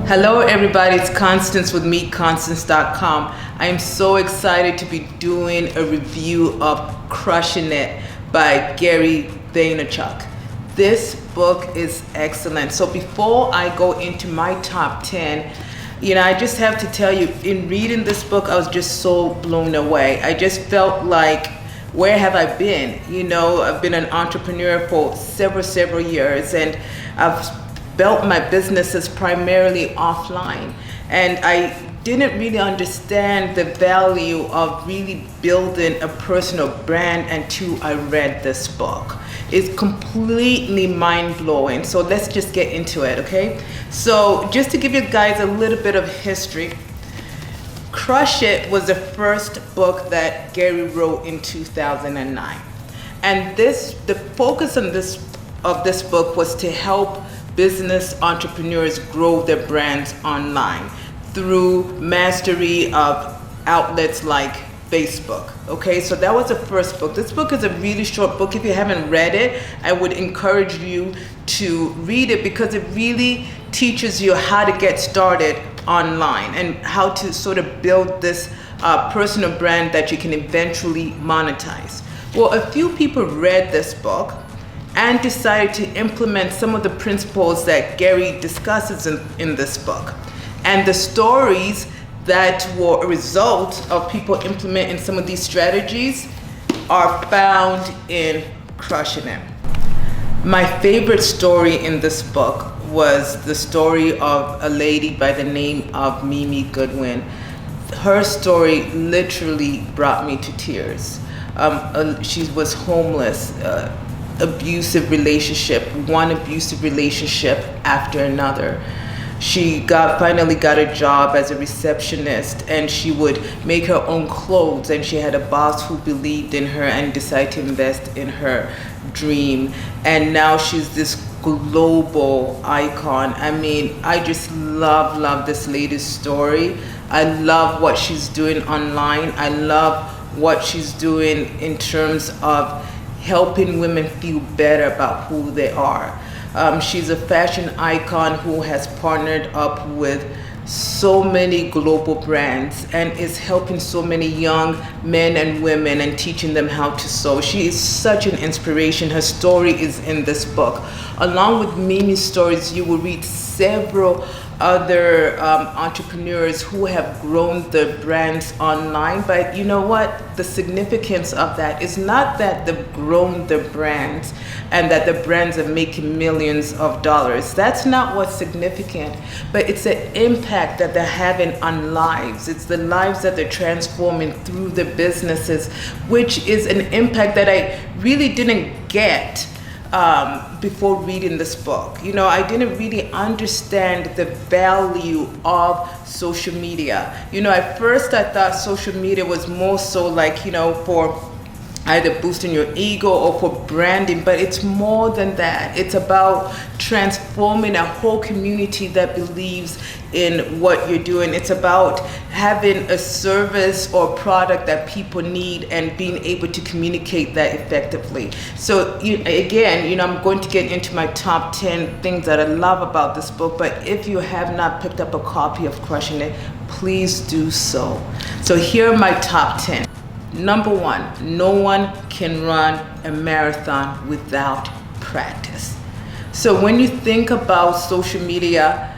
Hello everybody, it's Constance with MeetConstance.com. I am so excited to be doing a review of Crushing It by Gary Vaynerchuk. This book is excellent. So before I go into my top 10, I just have to tell you, in reading this book, I was just so blown away. I just felt like, where have I been? I've been an entrepreneur for several years, and I've built my businesses primarily offline, and I didn't really understand the value of really building a personal brand until I read this book. It's completely mind-blowing. So let's just get into it, okay? So just to give you guys a little bit of history, Crush It was the first book that Gary wrote in 2009. And the focus of this book was to help business entrepreneurs grow their brands online through mastery of outlets like Facebook. Okay, so that was the first book. This book is a really short book. If you haven't read it, I would encourage you to read it because it really teaches you how to get started online and how to sort of build this personal brand that you can eventually monetize. Well, a few people read this book and decided to implement some of the principles that Gary discusses in this book. And the stories that were a result of people implementing some of these strategies are found in Crushing It. My favorite story in this book was the story of a lady by the name of Mimi Goodwin. Her story literally brought me to tears. She was homeless, abusive relationship, one abusive relationship after another. She finally got a job as a receptionist, and she would make her own clothes, and she had a boss who believed in her and decided to invest in her dream. And now she's this global icon. I mean, I just love this lady's story. I love what she's doing online. I love what she's doing in terms of helping women feel better about who they are. She's a fashion icon who has partnered up with so many global brands and is helping so many young men and women and teaching them how to sew. She is such an inspiration. Her story is in this book. Along with Mimi's stories, you will read several other entrepreneurs who have grown their brands online. But you know what? The significance of that is not that they've grown their brands and that the brands are making millions of dollars. That's not what's significant, but it's the impact that they're having on lives. It's the lives that they're transforming through their businesses, which is an impact that I really didn't get before reading this book. I didn't really understand the value of social media. At first I thought social media was more so like, for either boosting your ego or for branding, but it's more than that. It's about transforming a whole community that believes in what you're doing. It's about having a service or product that people need and being able to communicate that effectively. So again, I'm going to get into my top 10 things that I love about this book, but if you have not picked up a copy of Crushing It, please do so. So here are my top 10. Number 1, no one can run a marathon without practice. So when you think about social media,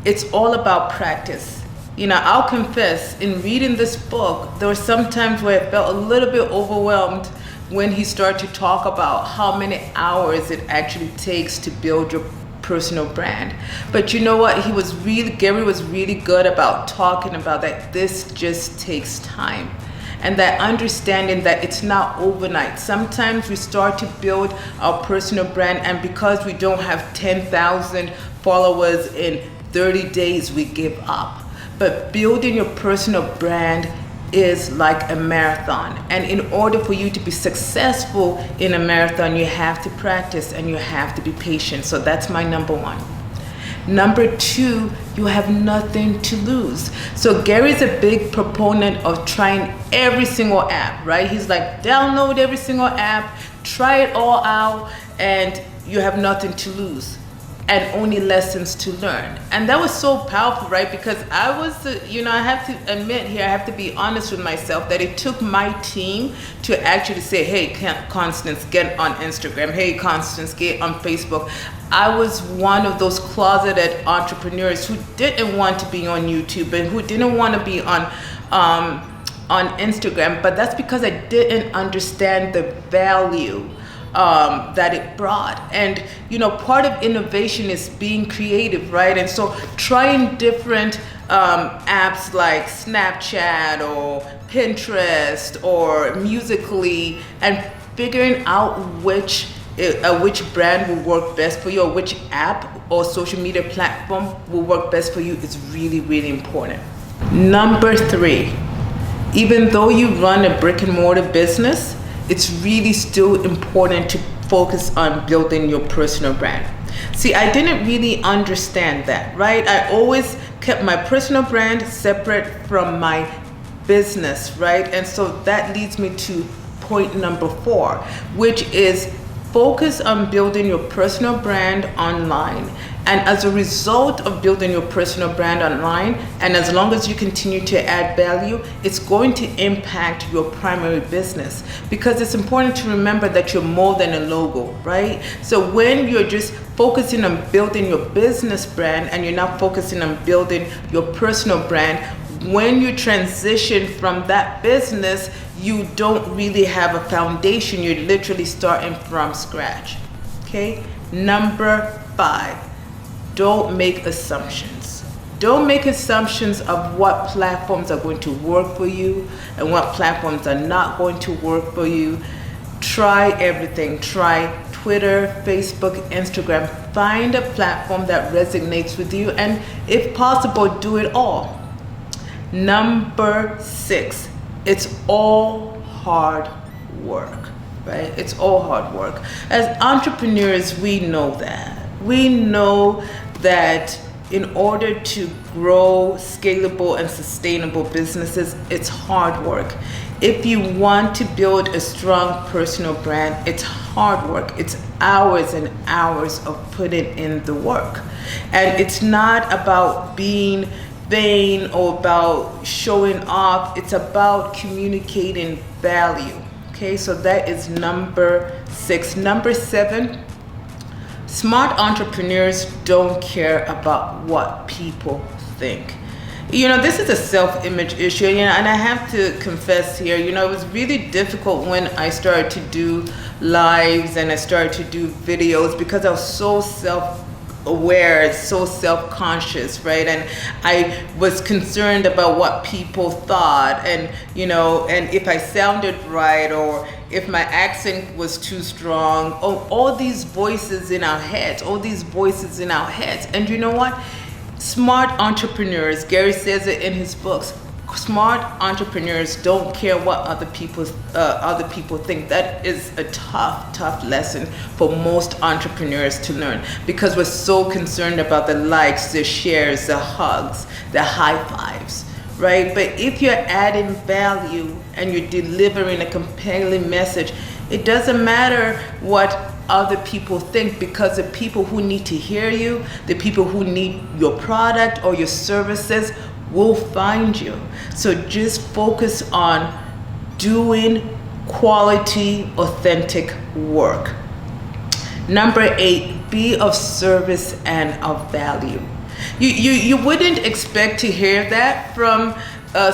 it's all about practice. I'll confess, in reading this book, there were some times where I felt a little bit overwhelmed when he started to talk about how many hours it actually takes to build your personal brand. But you know what? Gary was really good about talking about that this just takes time. And that understanding that it's not overnight. Sometimes we start to build our personal brand, and because we don't have 10,000 followers in 30 days, we give up. But building your personal brand is like a marathon. And in order for you to be successful in a marathon, you have to practice and you have to be patient. So that's my number 1. Number 2, you have nothing to lose. So Gary's a big proponent of trying every single app, right? He's like, download every single app, try it all out, and you have nothing to lose. and only lessons to learn. And that was so powerful, right? Because I was, I have to admit here, I have to be honest with myself that it took my team to actually say, hey, Constance, get on Instagram. Hey, Constance, get on Facebook. I was one of those closeted entrepreneurs who didn't want to be on YouTube and who didn't want to be on Instagram, but that's because I didn't understand the value that it brought. And part of innovation is being creative, right? And so trying different apps like Snapchat or Pinterest or Musical.ly and figuring out which brand will work best for you, or which app or social media platform will work best for you is really, really important. Number 3, even though you run a brick and mortar business, it's really still important to focus on building your personal brand. See, I didn't really understand that, right? I always kept my personal brand separate from my business, right? And so that leads me to point number 4, which is focus on building your personal brand online. And as a result of building your personal brand online, and as long as you continue to add value, it's going to impact your primary business, because it's important to remember that you're more than a logo, right? So when you're just focusing on building your business brand and you're not focusing on building your personal brand, when you transition from that business, you don't really have a foundation. You're literally starting from scratch. Okay? Number 5, don't make assumptions. Don't make assumptions of what platforms are going to work for you and what platforms are not going to work for you. Try everything. Try Twitter, Facebook, Instagram. Find a platform that resonates with you, and if possible, do it all. Number 6, it's all hard work, right? It's all hard work. As entrepreneurs, we know that. We know that in order to grow scalable and sustainable businesses, it's hard work. If you want to build a strong personal brand, it's hard work. It's hours and hours of putting in the work. And it's not about being vain or about showing off. It's about communicating value. Okay, so that is number 6. Number 7, smart entrepreneurs don't care about what people think. This is a self-image issue, and I have to confess here, it was really difficult when I started to do lives and I started to do videos, because I was so self-aware, so self-conscious, right? And I was concerned about what people thought, and and if I sounded right, or if my accent was too strong. All these voices in our heads, and you know what? Smart entrepreneurs, Gary says it in his books, smart entrepreneurs don't care what other people think. That is a tough lesson for most entrepreneurs to learn, because we're so concerned about the likes, the shares, the hugs, the high fives, right? But if you're adding value and you're delivering a compelling message, it doesn't matter what other people think, because the people who need to hear you, the people who need your product or your services will find you. So just focus on doing quality, authentic work. Number 8, be of service and of value. You wouldn't expect to hear that from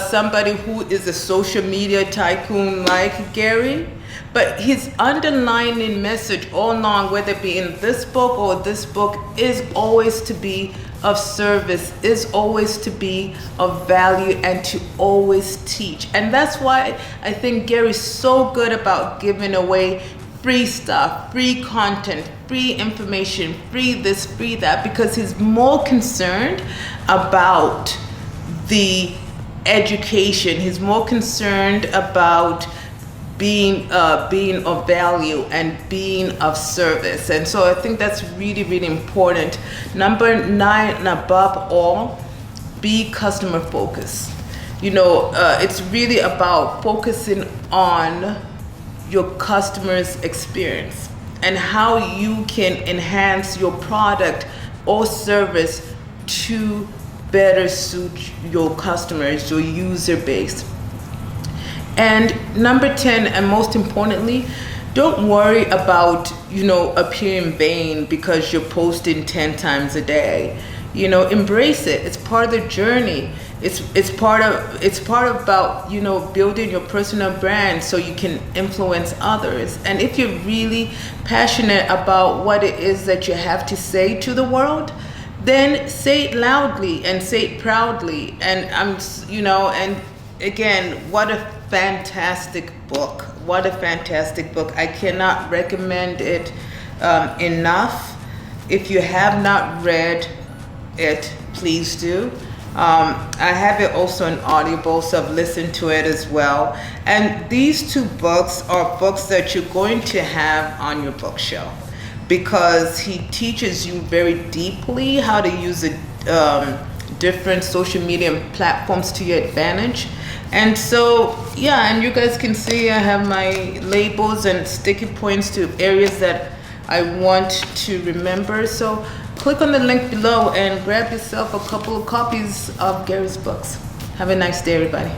somebody who is a social media tycoon like Gary, but his underlying message all along, whether it be in this book or this book, is always to be of service, is always to be of value, and to always teach. And that's why I think Gary's so good about giving away free stuff, free content, free information, free this, free that, because he's more concerned about the education. He's more concerned about being of value and being of service. And so I think that's really, really important. Number 9, and above all, be customer focused. It's really about focusing on your customer's experience and how you can enhance your product or service to better suit your customers, your user base. And number 10, and most importantly, don't worry about, appearing vain because you're posting 10 times a day. Embrace it. It's part of the journey. It's part about, building your personal brand so you can influence others. And if you're really passionate about what it is that you have to say to the world, then say it loudly and say it proudly. And and again, what a fantastic book. What a fantastic book. I cannot recommend it enough. If you have not read it, please do. I have it also in Audible, so I've listened to it as well. And these two books are books that you're going to have on your bookshelf, because he teaches you very deeply how to use the different social media platforms to your advantage. And so, and you guys can see I have my labels and sticky points to areas that I want to remember. So click on the link below and grab yourself a couple of copies of Gary's books. Have a nice day, everybody.